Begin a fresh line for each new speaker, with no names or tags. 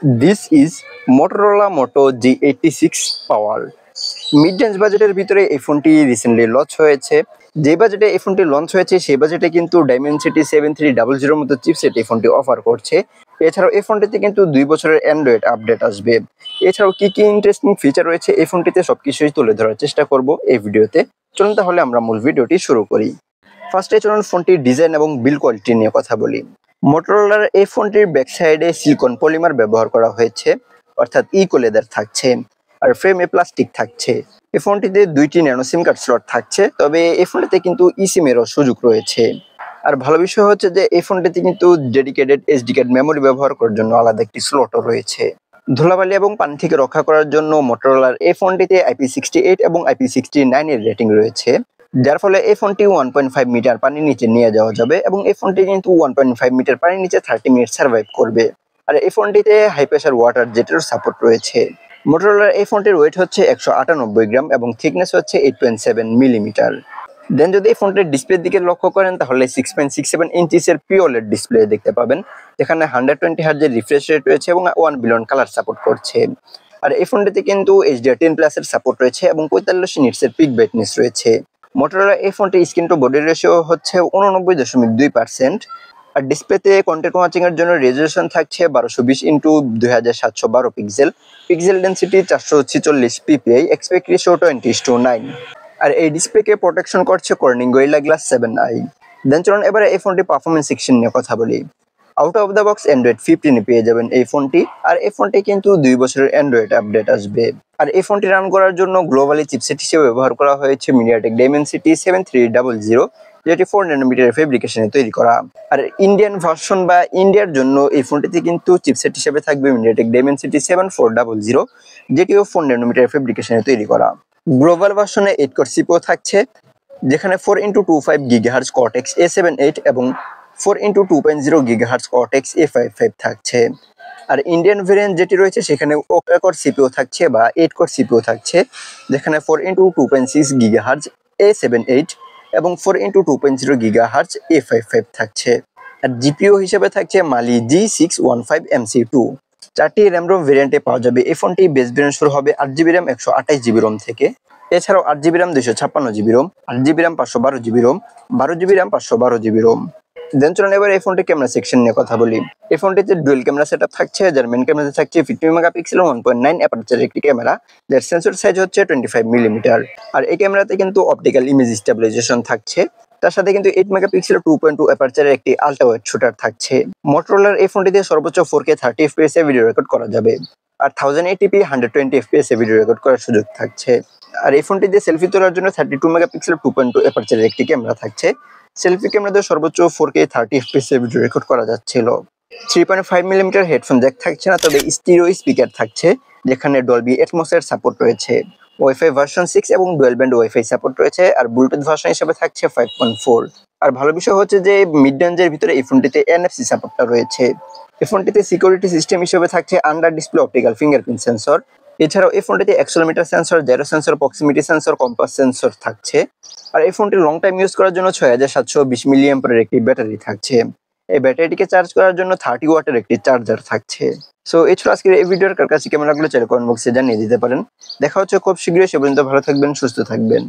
This is Motorola Moto G86 Power. Mid range বাজেটের ভিতরে এই ফোনটি রিসেন্টলি লঞ্চ হয়েছে। যে বাজেটে এই ফোনটি লঞ্চ হয়েছে সেই বাজেটে কিন্তু ডাইমেনসিটি 7300 মতো চিপসেট এই ফোনটি অফার করছে। এছাড়াও এই ফোনটিতে কিন্তু 2 বছরের অ্যান্ড্রয়েড আপডেট আসবে। এছাড়াও কি কি ইন্টারেস্টিং ফিচার রয়েছে এই ফোনটিতে সবকিছুই তুলে ধরার চেষ্টা করব এই ভিডিওতে। চলুন তাহলে আমরা মূল ভিডিওটি শুরু করি। ফার্স্টে চলুন ফোনটির ডিজাইন এবং বিল্ড কোয়ালিটি নিয়ে কথা বলি। মোটরোলার এই ফোনটির ব্যাক সাইডে সিলিকন পলিমার ব্যবহার করা হয়েছে, অর্থাৎ ইকো লেদার থাকছে, আর ফ্রেমে প্লাস্টিক থাকছে। এই ফোনটিতে 2টি ন্যানো সিম কার্ড স্লট থাকছে, তবে এই ফোনটিতে কিন্তু ইসিমেরও সুযোগ রয়েছে। আর ভালো বিষয় হচ্ছে যে এই ফোনটিতে কিন্তু ডেডিকেটেড এসডি কার্ড মেমোরি ব্যবহার করার জন্য আলাদা একটি স্লটও রয়েছে। ধুলাবালি এবং পানি থেকে রক্ষা করার জন্য মোটরোলার এই ফোনটিতে IP68 এবং IP69 এর রেটিং রয়েছে, যার ফলে এই ফোনটি 1.5 মিটার পানির নিচে নিয়ে যাওয়া যাবে এবং এই ফোনটি কিন্তু 1.5 মিটার পানির নিচে 30 মিনিট সার্ভাইভ করবে। আর এই ফোনটিতে হাই প্রেসার ওয়াটার জেটের সাপোর্ট রয়েছে। মোটরোলার এই ফোনটির ওয়েট হচ্ছে 198 গ্রাম এবং থিকনেস হচ্ছে 8.7 মিলিমিটার। দেন যদি এই ফোনটির ডিসপ্লের দিকে লক্ষ্য করেন তাহলে 6.67 ইঞ্চিসের পিওলেড ডিসপ্লে দেখতে পাবেন, যেখানে 120 হার্জের রিফ্রেশ রেট রয়েছে এবং 1 বিলিয়ন কালার সাপোর্ট করছে। আর এই ফোনটিতে কিন্তু HDR10+ এর সাপোর্ট রয়েছে এবং 45 নিটসের পিক ব্রাইটনেস রয়েছে। মোটরোলা এই ফোনটি স্ক্রিন টু বডি রেশিও হচ্ছে 89.2%। আর ডিসপ্লেতে কন্টেন্ট ওয়াচিং এর জন্য রেজোলিউশন থাকছে 1220x2712 pixel, pixel density 446 ppi, expect ratio 20:9। আর এই ডিসপ্লেকে প্রোটেকশন করছে কর্নিং গরিলা গ্লাস 7i। দেন চলুন এবারে এই ফোনটি পারফরমেন্স সেকশন নিয়ে কথা বলি। Out of the box Android 15 পেয়ে যাবেন এই ফোনটি, আর এই ফোনটি কিন্তু 2 বছরের অ্যান্ড্রয়েড আপডেট আসবে। আর এই ফোনটি রান করার জন্য গ্লোবালি চিপসেট হিসেবে ব্যবহার করা হয়েছে মিডিয়াটেক ডাইমেনসিটি 7300, যেটি 4 ন্যানোমিটার ফেব্রিকেশনে তৈরি করা। আর ইন্ডিয়ান ভার্সন বা ইন্ডিয়ার জন্য এই ফোনটিতে কিন্তু চিপসেট হিসেবে থাকবে মিডিয়াটেক ডাইমেনসিটি 7400, যেটিও 4 ন্যানোমিটার ফেব্রিকেশনে তৈরি করা। গ্লোবাল ভার্সনে 8 কোর সিপিইউ থাকছে, যেখানে 4x25 GHz Cortex A78 এবং 4x2.0 GHz Cortex A55 থাকছে। আর ইন্ডিয়ান ভেরিয়েন্ট যেটি রয়েছে সেখানে ওক্টা কোর সিপিইউ থাকছে বা 8 কোর সিপিইউ থাকছে, যেখানে 4x2.6 GHz A78 এবং 4x2.0 GHz A55 থাকছে। আর জিপিইউ হিসেবে থাকছে মালি G615MC2। 4টি র্যাম রোম ভেরিয়েন্টে পাওয়া যাবে। এই ফোনটি বেস ভেরিয়েন্ট শুরু হবে 8GB র্যাম 128GB রোম থেকে। এছাড়াও 8GB RAM 256GB ROM, 8GB RAM 512GB ROM, 12GB RAM 512GB ROM. Then চলুন এবার এই ফোনটি ক্যামেরা সেকশন নিয়ে কথা বলি। এই ফোনটিতে ডুয়াল ক্যামেরা সেটআপ থাকছে, যার মেইন ক্যামেরাতে থাকছে 50 মেগাপিক্সেল 1.9 অ্যাপারচারের একটি ক্যামেরা, যার সেন্সর সাইজ হচ্ছে 25 মিলিমিটার। আর এই ক্যামেরাতে কিন্তু অপটিক্যাল ইমেজ স্টেবিলাইজেশন থাকছে, তার সাথে কিন্তু 8 মেগাপিক্সেল 2.2 অ্যাপারচারের একটি আলট্রা ওয়াইড শুটার থাকছে। মোটরোলার এই ফোনটিতে সর্বোচ্চ 4K 30 fps এ ভিডিও রেকর্ড করা যাবে, আর 1080p 120 fps এ ভিডিও রেকর্ড করার সুযোগ থাকছে। আর এই ফোনটিতে সেলফি তোলার জন্য 32 মেগাপিক্সেল 2.2 অ্যাপারচারের একটি ক্যামেরা থাকছে। সেলফি ক্যামেরাতে সর্বোচ্চ 4K 30 fps এ ভিডিও রেকর্ড করা যাচ্ছিল। 3.5 মিলিমিটার হেডফোন জ্যাক থাকছে না, তবে স্টিরিও স্পিকার থাকছে, যেখানে ডলবি অ্যাটমস এর সাপোর্ট রয়েছে। ওয়াইফাই ভার্সন 6 এবং ডুয়াল ব্যান্ড ওয়াইফাই সাপোর্ট রয়েছে, আর ব্লুটুথ ভার্সন হিসেবে থাকছে 5.4। আর ভালো বিষয় হচ্ছে যে মিড রেঞ্জের ভিতরে এই ফোনটিতে NFC সাপোর্টটা রয়েছে। এই ফোনটিতে সিকিউরিটি সিস্টেম হিসেবে থাকছে under display optical fingerprint sensor. এছাড়াও এই ফোনটিতে accelerometer sensor, gyro sensor, proximity sensor, compass sensor থাকছে। আর এই ফোনটি লং টাইম ইউজ করার জন্য 6720 মিলিঅ্যাম্পিয়ারের একটি ব্যাটারি থাকছে। এই ব্যাটারিটিকে চার্জ করার জন্য 30 ওয়াটের একটি চার্জার থাকছে। সো এই ছিল আজকের এই ভিডিওর। কার কাছে কেমন লাগলো চাইলে কমেন্ট বক্সে জানিয়ে দিতে পারেন। দেখা হচ্ছে খুব শীঘ্রই, সে পর্যন্ত ভালো থাকবেন, সুস্থ থাকবেন।